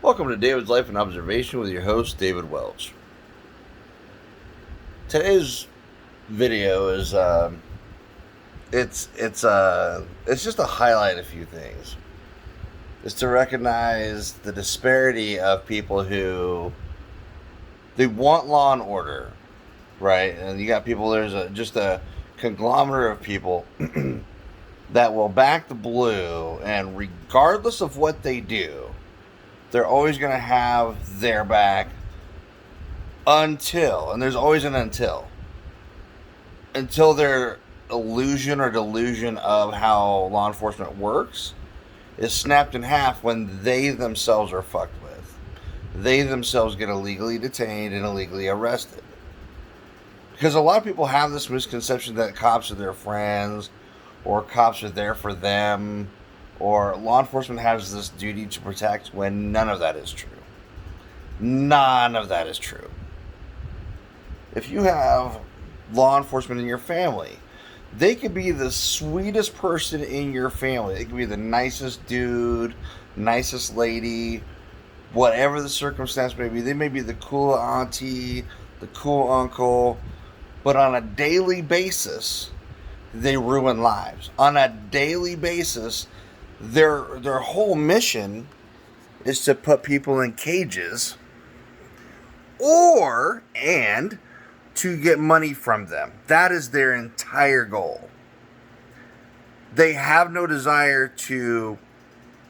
Welcome to David's Life and Observation with your host, David Welch. Today's video is it's just to highlight a few things. It's to recognize the disparity of people who they want law and order, right? And you got people. There's just a conglomerate of people that will back the blue, and regardless of what they do, they're always going to have their back until, and there's always an until their illusion or delusion of how law enforcement works is snapped in half when they themselves are fucked with. They themselves get illegally detained and illegally arrested. Because a lot of people have this misconception that cops are their friends, or cops are there for them, or law enforcement has this duty to protect, when none of that is true. None of that is true. If you have law enforcement in your family, they could be the sweetest person in your family. They could be the nicest dude, nicest lady, whatever the circumstance may be. They may be the cool auntie, the cool uncle, but on a daily basis, they ruin lives. On a daily basis, their whole mission is to put people in cages and to get money from them. That is their entire goal. They have no desire to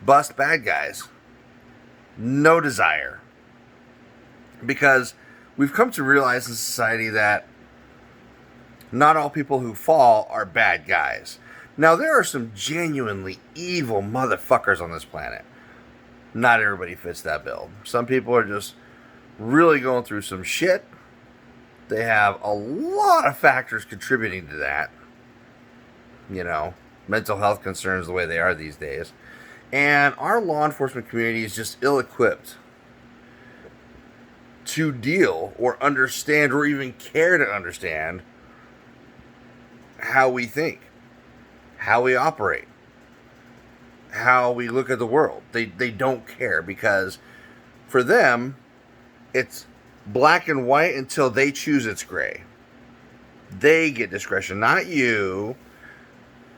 bust bad guys. No desire. Because we've come to realize in society that not all people who fall are bad guys. Now, there are some genuinely evil motherfuckers on this planet. Not everybody fits that bill. Some people are just really going through some shit. They have a lot of factors contributing to that. You know, mental health concerns the way they are these days. And our law enforcement community is just ill-equipped to deal or understand or even care to understand how we think, how we operate, how we look at the world. They don't care, because for them, it's black and white until they choose it's gray. They get discretion, not you.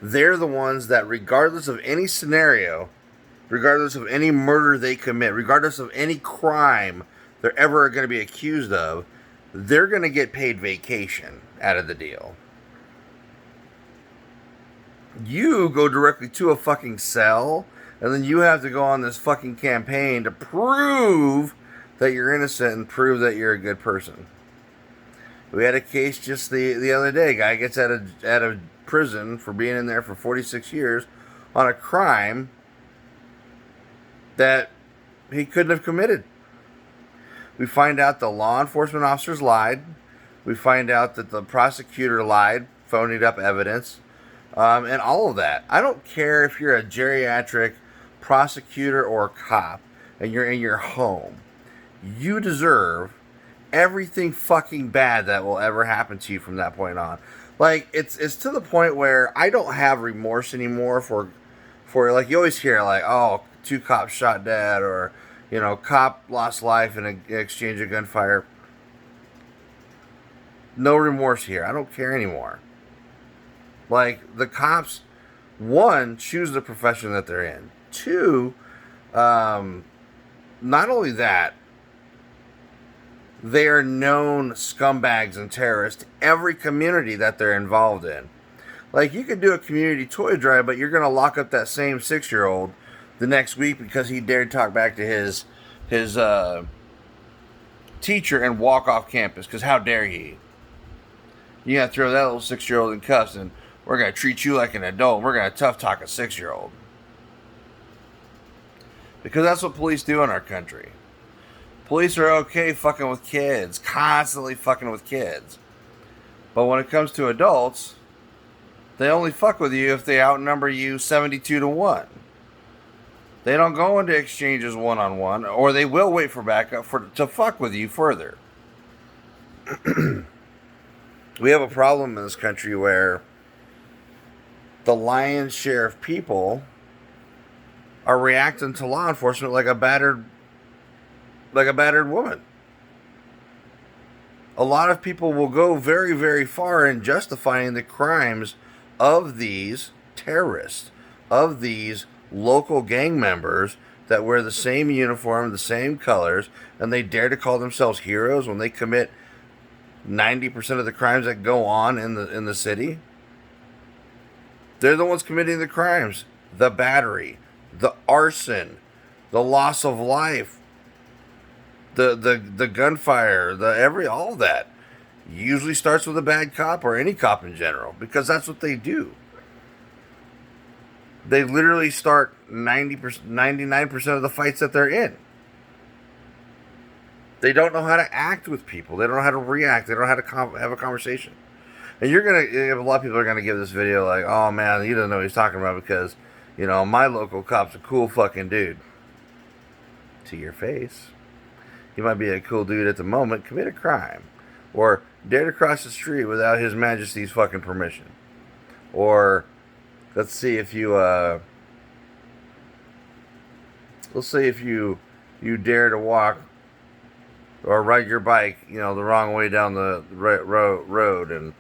They're the ones that, regardless of any scenario, regardless of any murder they commit, regardless of any crime they're ever going to be accused of, they're going to get paid vacation out of the deal. You go directly to a fucking cell, and then you have to go on this fucking campaign to prove that you're innocent and prove that you're a good person. We had a case just the other day. Guy gets out of prison for being in there for 46 years on a crime that he couldn't have committed. We find out the law enforcement officers lied. We find out that the prosecutor lied, phonied up evidence. And all of that. I don't care if you're a geriatric prosecutor or cop and you're in your home. You deserve everything fucking bad that will ever happen to you from that point on. Like, it's to the point where I don't have remorse anymore for like, you always hear, like, oh, 2 cops shot dead, or, you know, cop lost life in an exchange of gunfire. No remorse here. I don't care anymore. Like, the cops, 1, choose the profession that they're in. 2, not only that, they are known scumbags and terrorists to every community that they're involved in. Like, you could do a community toy drive, but you're going to lock up that same 6-year-old the next week because he dared talk back to his teacher and walk off campus, because how dare he? You got to throw that little 6-year-old in cuffs, and we're going to treat you like an adult. We're going to tough talk a 6-year-old. Because that's what police do in our country. Police are okay fucking with kids. Constantly fucking with kids. But when it comes to adults, they only fuck with you if they outnumber you 72-1. They don't go into exchanges one-on-one, or they will wait for backup to fuck with you further. We have a problem in this country where the lion's share of people are reacting to law enforcement like a battered like a battered woman. A lot of people will go very, very far in justifying the crimes of these terrorists, of these local gang members that wear the same uniform, the same colors, and they dare to call themselves heroes when they commit 90% of the crimes that go on in the city. They're the ones committing the crimes. The battery, the arson, the loss of life, the gunfire, all of that usually starts with a bad cop or any cop in general, because that's what they do. They literally start 90%, 99% of the fights that they're in. They don't know how to act with people. They don't know how to react. They don't know how to have a conversation. And a lot of people are gonna give this video like, oh man, you don't know what he's talking about because, my local cop's a cool fucking dude. To your face. He might be a cool dude at the moment, commit a crime. Or dare to cross the street without His Majesty's fucking permission. Or let's see if you dare to walk or ride your bike, the wrong way down the road, and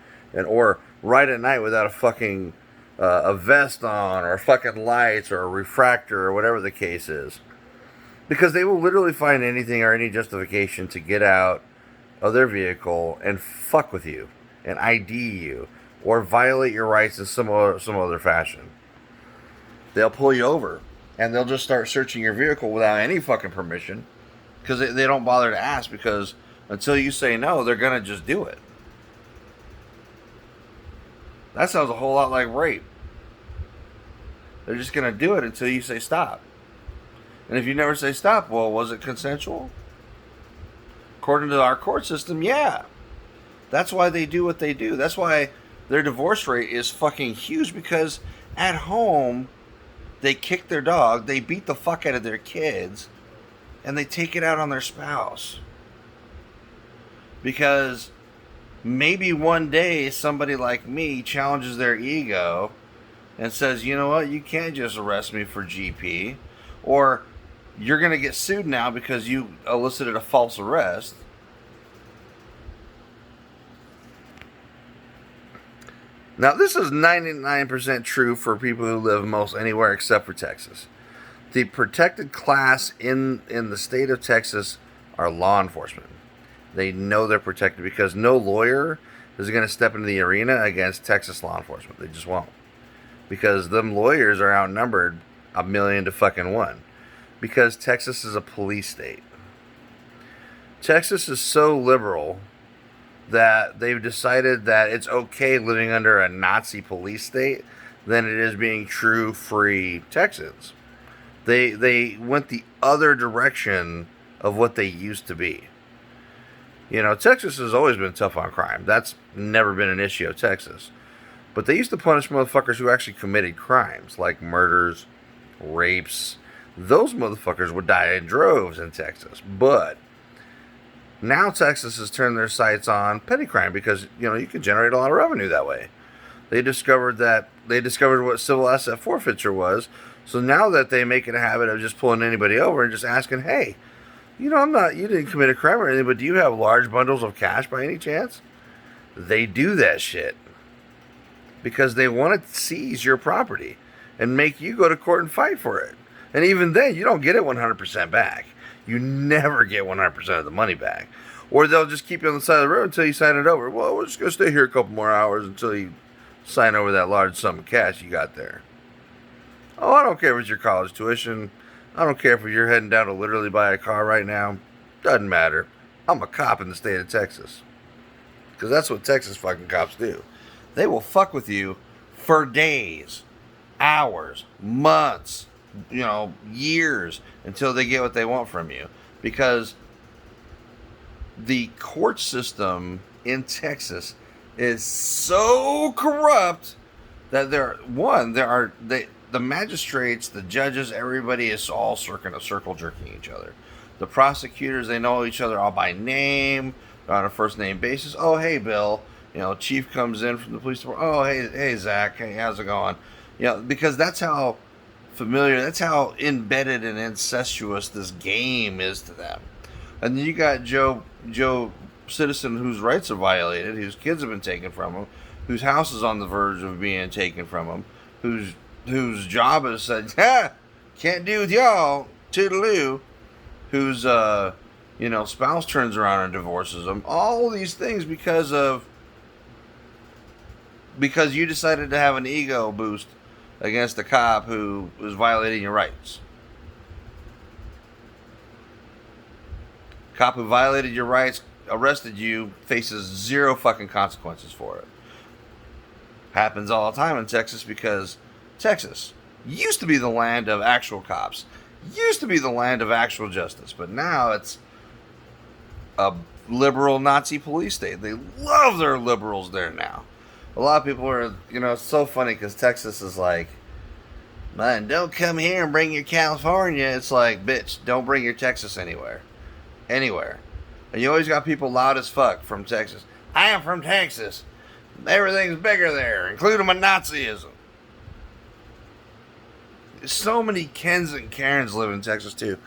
or ride at night without a fucking a vest on, or fucking lights, or a refractor, or whatever the case is. Because they will literally find anything or any justification to get out of their vehicle and fuck with you, and ID you, or violate your rights in some other fashion. They'll pull you over, and they'll just start searching your vehicle without any fucking permission, because they don't bother to ask, because until you say no, they're going to just do it. That sounds a whole lot like rape. They're just going to do it until you say stop. And if you never say stop, well, was it consensual? According to our court system, yeah. That's why they do what they do. That's why their divorce rate is fucking huge, because at home, they kick their dog, they beat the fuck out of their kids, and they take it out on their spouse. Because maybe one day somebody like me challenges their ego and says, you know what, you can't just arrest me for GP, or you're going to get sued now because you elicited a false arrest. Now, this is 99% true for people who live most anywhere except for Texas. The protected class in the state of Texas are law enforcement. They know they're protected because no lawyer is going to step into the arena against Texas law enforcement. They just won't. Because them lawyers are outnumbered 1,000,000 to fucking 1. Because Texas is a police state. Texas is so liberal that they've decided that it's okay living under a Nazi police state than it is being true, free Texans. They went the other direction of what they used to be. Texas has always been tough on crime. That's never been an issue of Texas. But they used to punish motherfuckers who actually committed crimes, like murders, rapes. Those motherfuckers would die in droves in Texas. But now Texas has turned their sights on petty crime because, you can generate a lot of revenue that way. They discovered what civil asset forfeiture was. So now that they make it a habit of just pulling anybody over and just asking, hey, you didn't commit a crime or anything, but do you have large bundles of cash by any chance? They do that shit because they want to seize your property and make you go to court and fight for it. And even then, you don't get it 100% back. You never get 100% of the money back. Or they'll just keep you on the side of the road until you sign it over. Well, we're just going to stay here a couple more hours until you sign over that large sum of cash you got there. Oh, I don't care if it's your college tuition. I don't care if you're heading down to literally buy a car right now. Doesn't matter. I'm a cop in the state of Texas. Because that's what Texas fucking cops do. They will fuck with you for days, hours, months, years until they get what they want from you. Because the court system in Texas is so corrupt that the magistrates, the judges, everybody is all circle jerking each other. The prosecutors, they know each other all by name. They're on a first name basis. Oh, hey, Bill. Chief comes in from the police department. Oh, hey, Zach. Hey, how's it going? Because that's how familiar, that's how embedded and incestuous this game is to them. And then you got Joe citizen whose rights are violated, whose kids have been taken from him, whose house is on the verge of being taken from him, whose job is said, ha, can't do with y'all, toodaloo, whose spouse turns around and divorces him. All these things because you decided to have an ego boost against a cop who was violating your rights. Cop who violated your rights, arrested you, faces zero fucking consequences for it. Happens all the time in Texas because Texas used to be the land of actual cops, used to be the land of actual justice, but now it's a liberal Nazi police state. They love their liberals there now. A lot of people are, it's so funny because Texas is like, man, don't come here and bring your California. It's like, bitch, don't bring your Texas anywhere. Anywhere. And you always got people loud as fuck from Texas. I am from Texas. Everything's bigger there, including my Nazism. So many Kens and Karens live in Texas, too.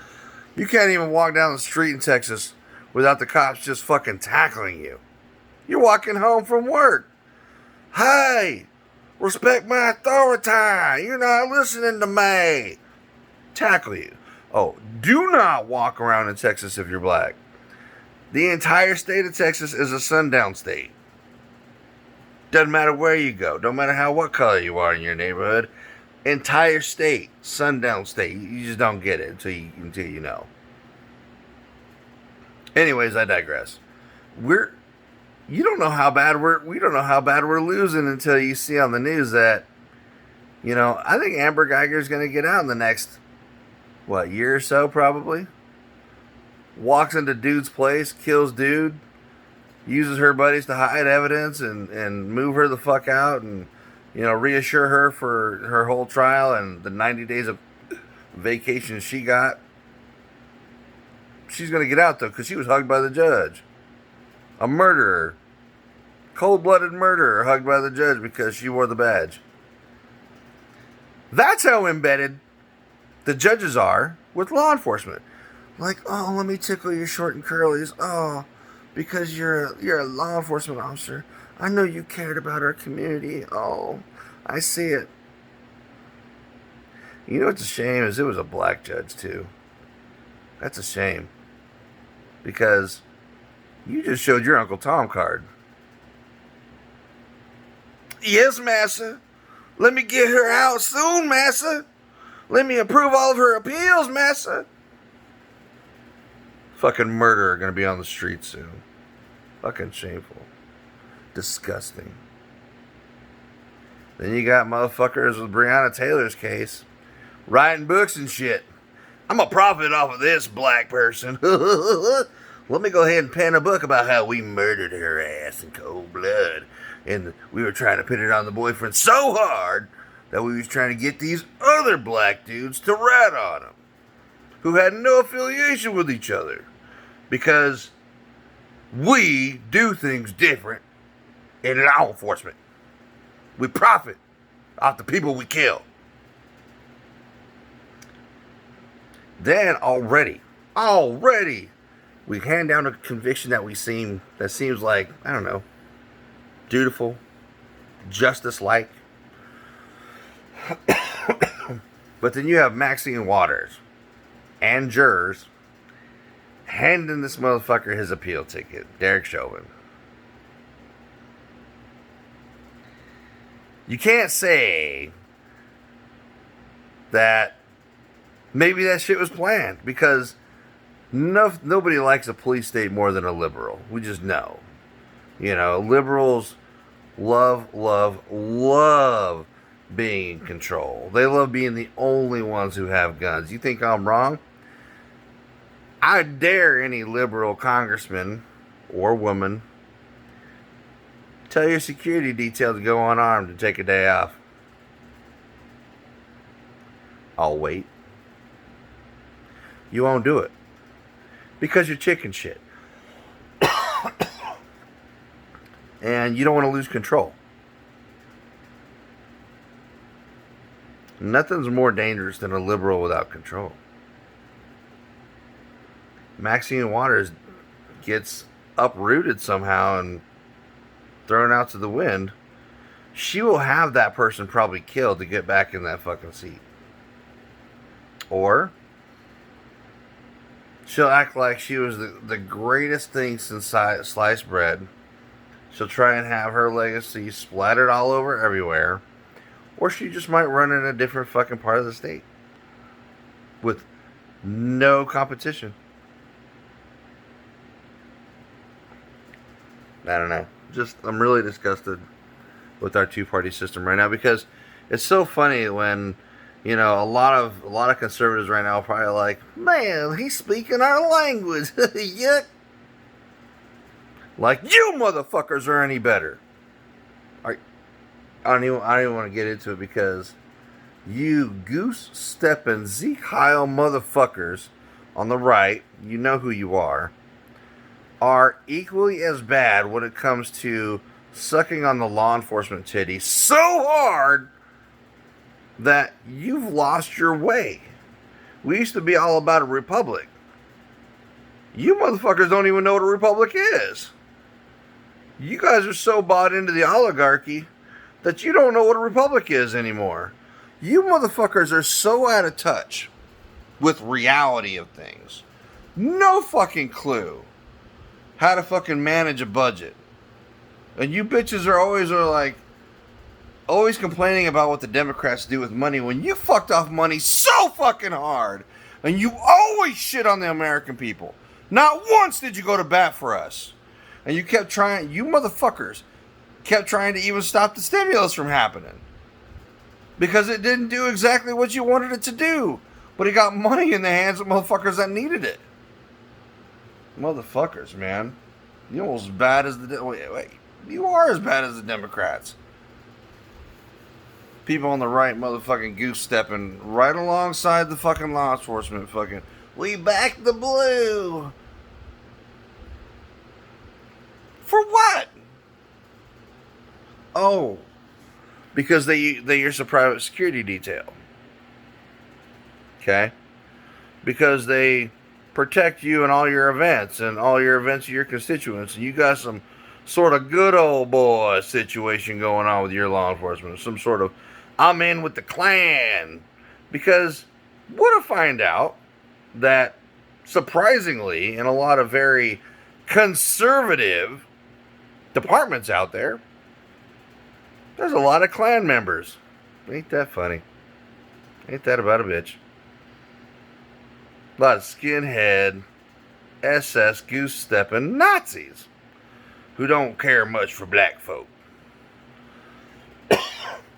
You can't even walk down the street in Texas without the cops just fucking tackling you. You're walking home from work. Hey, respect my authority. You're not listening to me. Tackle you. Oh, do not walk around in Texas if you're black. The entire state of Texas is a sundown state. Doesn't matter where you go. Don't matter what color you are in your neighborhood. Entire state, sundown state. You just don't get it until you know. Anyways, I digress. We don't know how bad we're losing until you see on the news that, I think Amber Guyger is going to get out in the next, year or so probably. Walks into dude's place, kills dude, uses her buddies to hide evidence and move her the fuck out and, reassure her for her whole trial and the 90 days of vacation she got. She's going to get out, though, because she was hugged by the judge. A murderer. Cold-blooded murderer hugged by the judge because she wore the badge. That's how embedded the judges are with law enforcement. Like, oh, let me tickle your short and curlies. Oh, because you're a law enforcement officer. I know you cared about our community. Oh, I see it. You know what's a shame is it was a black judge, too. That's a shame. Because you just showed your Uncle Tom card. Yes, massa. Let me get her out soon, massa. Let me approve all of her appeals, massa. Fucking murderer gonna be on the street soon. Fucking shameful. Disgusting. Then you got motherfuckers with Breonna Taylor's case. Writing books and shit. I'm gonna profit off of this, black person. Let me go ahead and pen a book about how we murdered her ass in cold blood. And we were trying to put it on the boyfriend so hard that we was trying to get these other black dudes to rat on him. Who had no affiliation with each other. Because we do things different in law enforcement. We profit off the people we kill. Then already, we hand down a conviction that seems like, I don't know, dutiful, justice-like. But then you have Maxine Waters and jurors handing this motherfucker his appeal ticket, Derek Chauvin. You can't say that maybe that shit was planned, because nobody likes a police state more than a liberal. We just know. Liberals love being in control. They love being the only ones who have guns. You think I'm wrong? I dare any liberal congressman or woman tell your security detail to go unarmed and take a day off. I'll wait. You won't do it. Because you're chicken shit. And you don't want to lose control. Nothing's more dangerous than a liberal without control. Maxine Waters gets uprooted somehow and thrown out to the wind, she will have that person probably killed to get back in that fucking seat. Or she'll act like she was the greatest thing since sliced bread. She'll try and have her legacy splattered all over everywhere. Or she just might run in a different fucking part of the state with no competition. I don't know. I'm really disgusted with our two-party system right now, because it's so funny when, you know, a lot of conservatives right now are probably like, man, he's speaking our language. Yuck. Like, you motherfuckers are any better. I don't even want to get into it, because you goose-stepping Zeke Heil motherfuckers on the right, you know who you are equally as bad when it comes to sucking on the law enforcement titty so hard that you've lost your way. We used to be all about a republic. You motherfuckers don't even know what a republic is. You guys are so bought into the oligarchy that you don't know what a republic is anymore. You motherfuckers are so out of touch with reality of things. No fucking clue how to fucking manage a budget. And you bitches are always complaining about what the Democrats do with money, when you fucked off money so fucking hard. And you always shit on the American people. Not once did you go to bat for us. And you motherfuckers kept trying to even stop the stimulus from happening. Because it didn't do exactly what you wanted it to do. But it got money in the hands of motherfuckers that needed it. Motherfuckers, man. You're almost as bad as you are as bad as the Democrats. People on the right motherfucking goose stepping right alongside the fucking law enforcement fucking, we back the blue. For what? Oh, because they use a private security detail. Okay? Because they protect you in all your events and all your events of your constituents. And you got some sort of good old boy situation going on with your law enforcement. Some sort of, I'm in with the Klan. Because what to find out that, surprisingly, in a lot of very conservative departments out there, there's a lot of Klan members. Ain't that funny? Ain't that about a bitch? A lot of skinhead, SS goose-stepping Nazis who don't care much for black folk.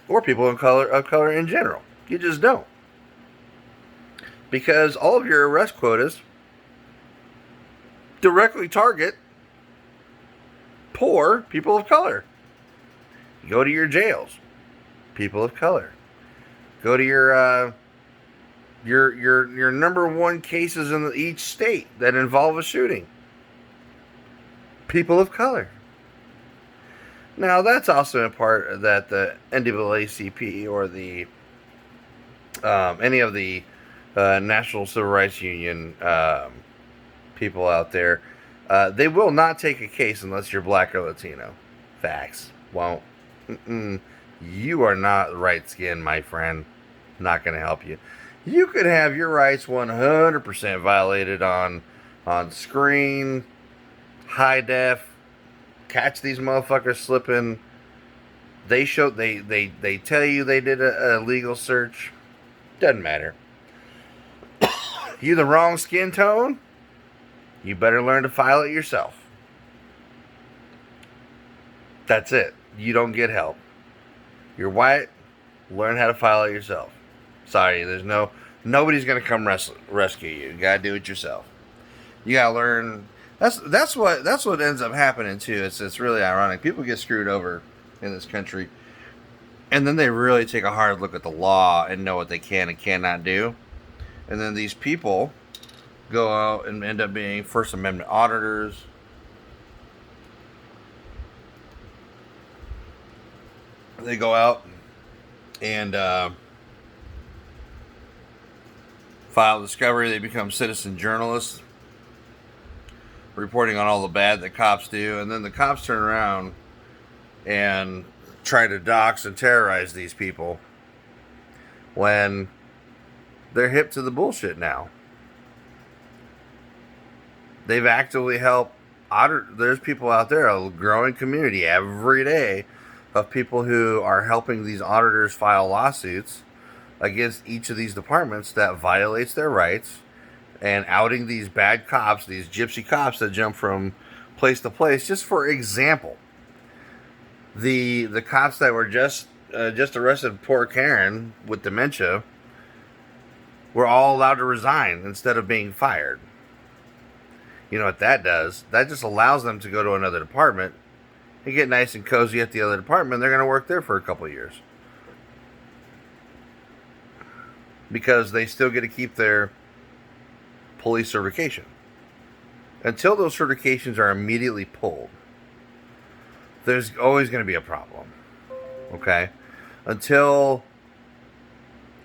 Or people of color in general. You just don't. Because all of your arrest quotas directly target poor people of color. Go to your jails, people of color. Go to your number one cases in each state that involve a shooting. People of color. Now, that's also in part that the NAACP or the any of the National Civil Rights Union people out there, they will not take a case unless you're black or Latino. Facts. Won't. You are not right skinned, my friend. Not going to help you. You could have your rights 100% violated on screen, high def. Catch these motherfuckers slipping. They tell you they did a legal search. Doesn't matter. You the wrong skin tone? You better learn to file it yourself. That's it. You don't get help. You're white. Learn how to file it yourself. Sorry, nobody's gonna come rescue you. You gotta do it yourself. You gotta learn. That's what ends up happening too. It's really ironic. People get screwed over in this country, and then they really take a hard look at the law and know what they can and cannot do. And then these people go out and end up being First Amendment auditors. They go out and file discovery. They become citizen journalists. reporting on all the bad that cops do, and then the cops turn around and try to dox and terrorize these people when they're hip to the bullshit now. They've actively helped. There's people out there, a growing community every day of people who are helping these auditors file lawsuits against each of these departments that violates their rights, and outing these bad cops, these gypsy cops that jump from place to place. Just for example, the cops that were just arrested poor Karen with dementia were all allowed to resign instead of being fired. You know what that does? That just allows them to go to another department and get nice and cozy at the other department. They're going to work there for a couple of years. Because they still get to keep their police certification. Until those certifications are immediately pulled, there's always going to be a problem. Okay? Until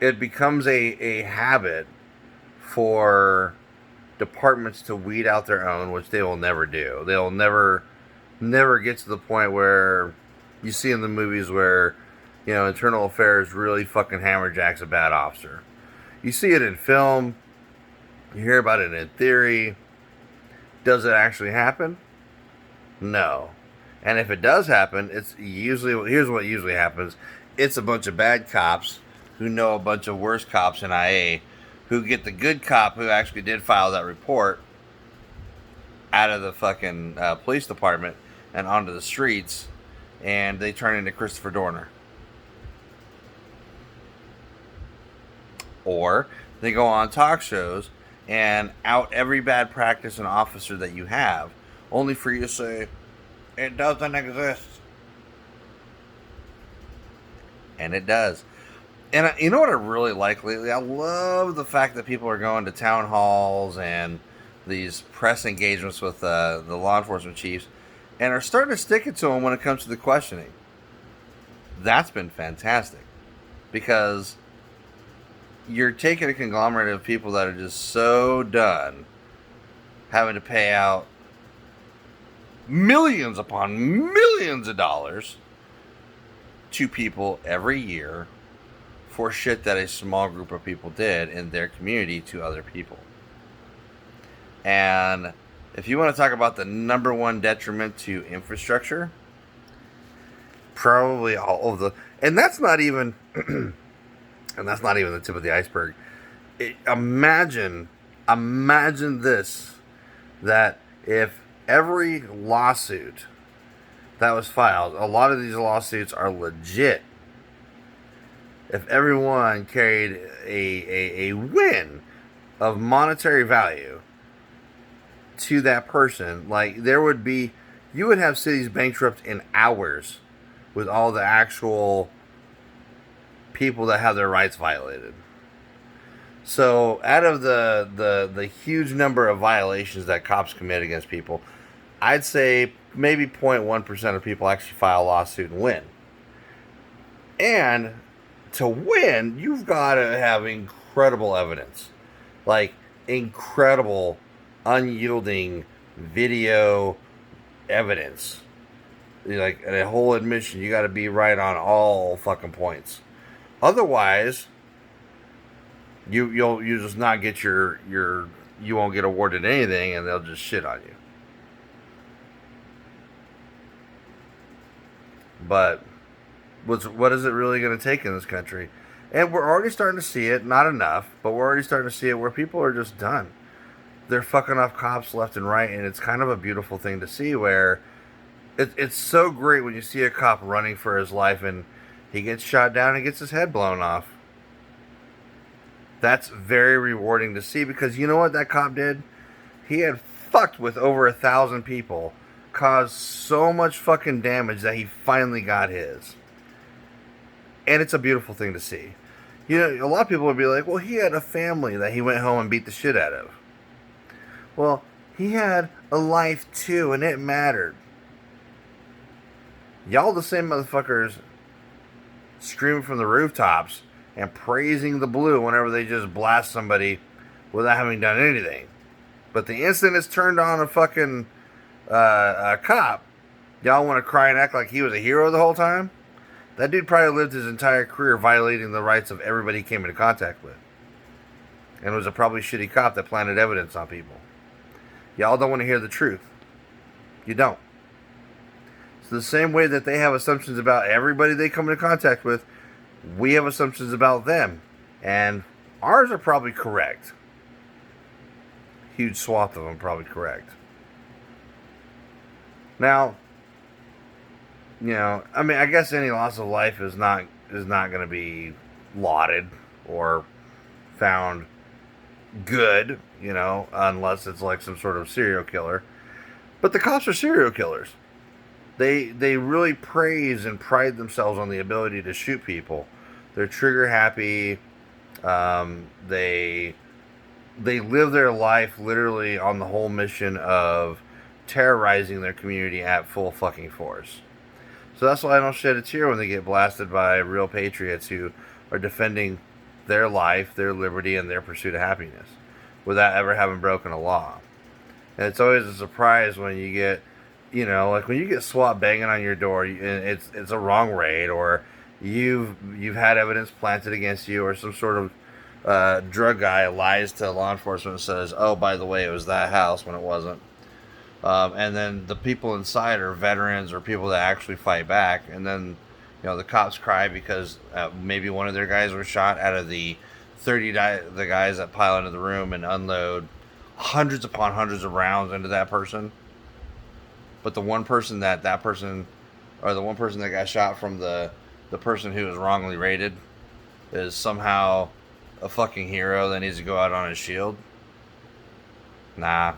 it becomes a habit for departments to weed out their own, which they will never do. They'll never get to the point where you see in the movies where, you know, internal affairs really fucking hammerjacks a bad officer. You see it in film. You hear about it in theory. Does it actually happen? No. And if it does happen, it's usually, here's what usually happens. It's a bunch of bad cops who know a bunch of worse cops in IA who get the good cop who actually did file that report out of the fucking police department and onto the streets, and they turn into Christopher Dorner. Or they go on talk shows and out every bad practice and officer that you have, only for you to say, it doesn't exist. And it does. And you know what I really like lately? I love the fact that people are going to town halls and these press engagements with the law enforcement chiefs and are starting to stick it to them when it comes to the questioning. That's been fantastic. Because you're taking a conglomerate of people that are just so done having to pay out millions upon millions of dollars to people every year for shit that a small group of people did in their community to other people. And if you want to talk about the number one detriment to infrastructure, probably all of the, and that's not even the tip of the iceberg. Imagine this, that if every lawsuit that was filed, a lot of these lawsuits are legit. If everyone carried a win of monetary value to that person, like you would have cities bankrupt in hours with all the actual people that have their rights violated. So out of the huge number of violations that cops commit against people, I'd say maybe 0.1% of people actually file a lawsuit and win. And to win, you've got to have incredible evidence. Like incredible, unyielding video evidence. Like a whole admission, you got to be right on all fucking points. Otherwise, you'll just not get you won't get awarded anything, and they'll just shit on you. But what is it really going to take in this country? And we're already starting to see it, not enough, but we're already starting to see it where people are just done. They're fucking off cops left and right, and it's kind of a beautiful thing to see where it's so great when you see a cop running for his life and he gets shot down and gets his head blown off. That's very rewarding to see, because you know what that cop did? He had fucked with over 1,000 people, caused so much fucking damage that he finally got his. And it's a beautiful thing to see. You know, a lot of people would be like, well, he had a family that he went home and beat the shit out of. Well, he had a life too, and it mattered. Y'all the same motherfuckers screaming from the rooftops and praising the blue whenever they just blast somebody without having done anything. But the instant it's turned on a fucking a cop, y'all want to cry and act like he was a hero the whole time? That dude probably lived his entire career violating the rights of everybody he came into contact with. And was a probably shitty cop that planted evidence on people. Y'all don't want to hear the truth. You don't. It's the same way that they have assumptions about everybody they come into contact with, we have assumptions about them. And ours are probably correct. Huge swath of them probably correct. Now, you know, I mean, I guess any loss of life is not going to be lauded or found good, you know, unless it's like some sort of serial killer. But the cops are serial killers. They really praise and pride themselves on the ability to shoot people. They're trigger happy. They live their life literally on the whole mission of terrorizing their community at full fucking force. So that's why I don't shed a tear when they get blasted by real patriots who are defending their life, their liberty, and their pursuit of happiness without ever having broken a law. And it's always a surprise when you get, you know, like when you get SWAT banging on your door, and it's a wrong raid, or you've had evidence planted against you, or some sort of drug guy lies to law enforcement and says, "Oh, by the way, it was that house," when it wasn't. And then the people inside are veterans or people that actually fight back, and then, you know, the cops cry because maybe one of their guys was shot out of the 30 the guys that pile into the room and unload hundreds upon hundreds of rounds into that person. But the one person that got shot from the person who was wrongly raided is somehow a fucking hero that needs to go out on his shield. Nah.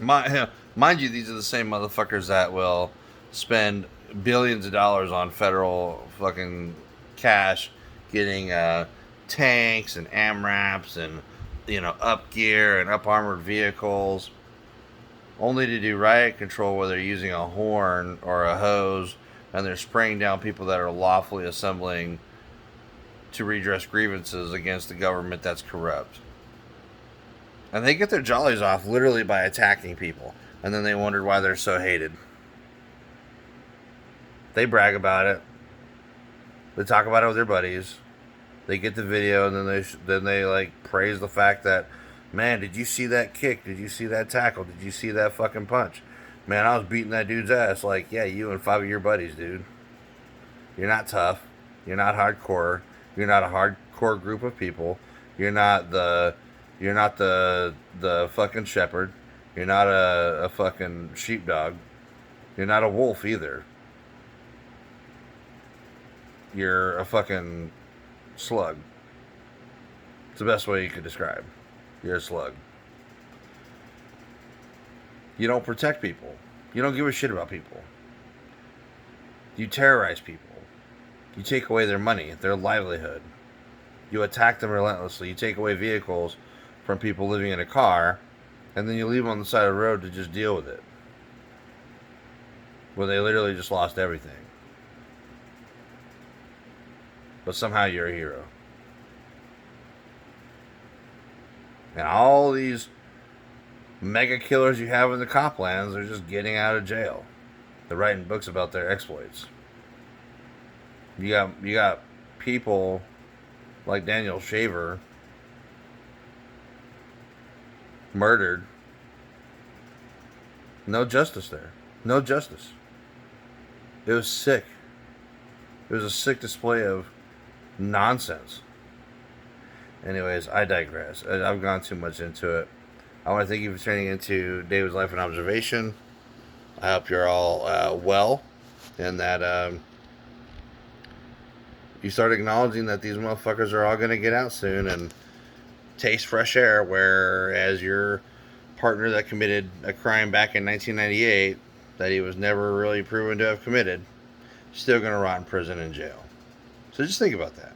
Mind you, these are the same motherfuckers that will spend billions of dollars on federal fucking cash getting tanks and AMRAPs and, you know, up gear and up armored vehicles, only to do riot control where they're using a horn or a hose and they're spraying down people that are lawfully assembling to redress grievances against the government that's corrupt. And they get their jollies off literally by attacking people. And then they wondered why they're so hated. They brag about it. They talk about it with their buddies. They get the video and then they like praise the fact that, man, did you see that kick? Did you see that tackle? Did you see that fucking punch? Man, I was beating that dude's ass. Like, yeah, you and 5 of your buddies, dude. You're not tough. You're not hardcore. You're not a hardcore group of people. You're not the fucking shepherd. You're not a fucking sheepdog. You're not a wolf either. You're a fucking slug. It's the best way you could describe. You're a slug. You don't protect people. You don't give a shit about people. You terrorize people. You take away their money, their livelihood. You attack them relentlessly. You take away vehicles from people living in a car, and then you leave them on the side of the road to just deal with it. When they literally just lost everything. But somehow you're a hero. And all these mega killers you have in the cop lands are just getting out of jail. They're writing books about their exploits. You got people like Daniel Shaver murdered. No justice there. No justice. It was sick. It was a sick display of nonsense. Anyways, I digress. I've gone too much into it. I want to thank you for tuning into David's Life and Observation. I hope you're all well, and that you start acknowledging that these motherfuckers are all going to get out soon and taste fresh air, whereas your partner that committed a crime back in 1998 that he was never really proven to have committed, still going to rot in prison and jail. So just think about that.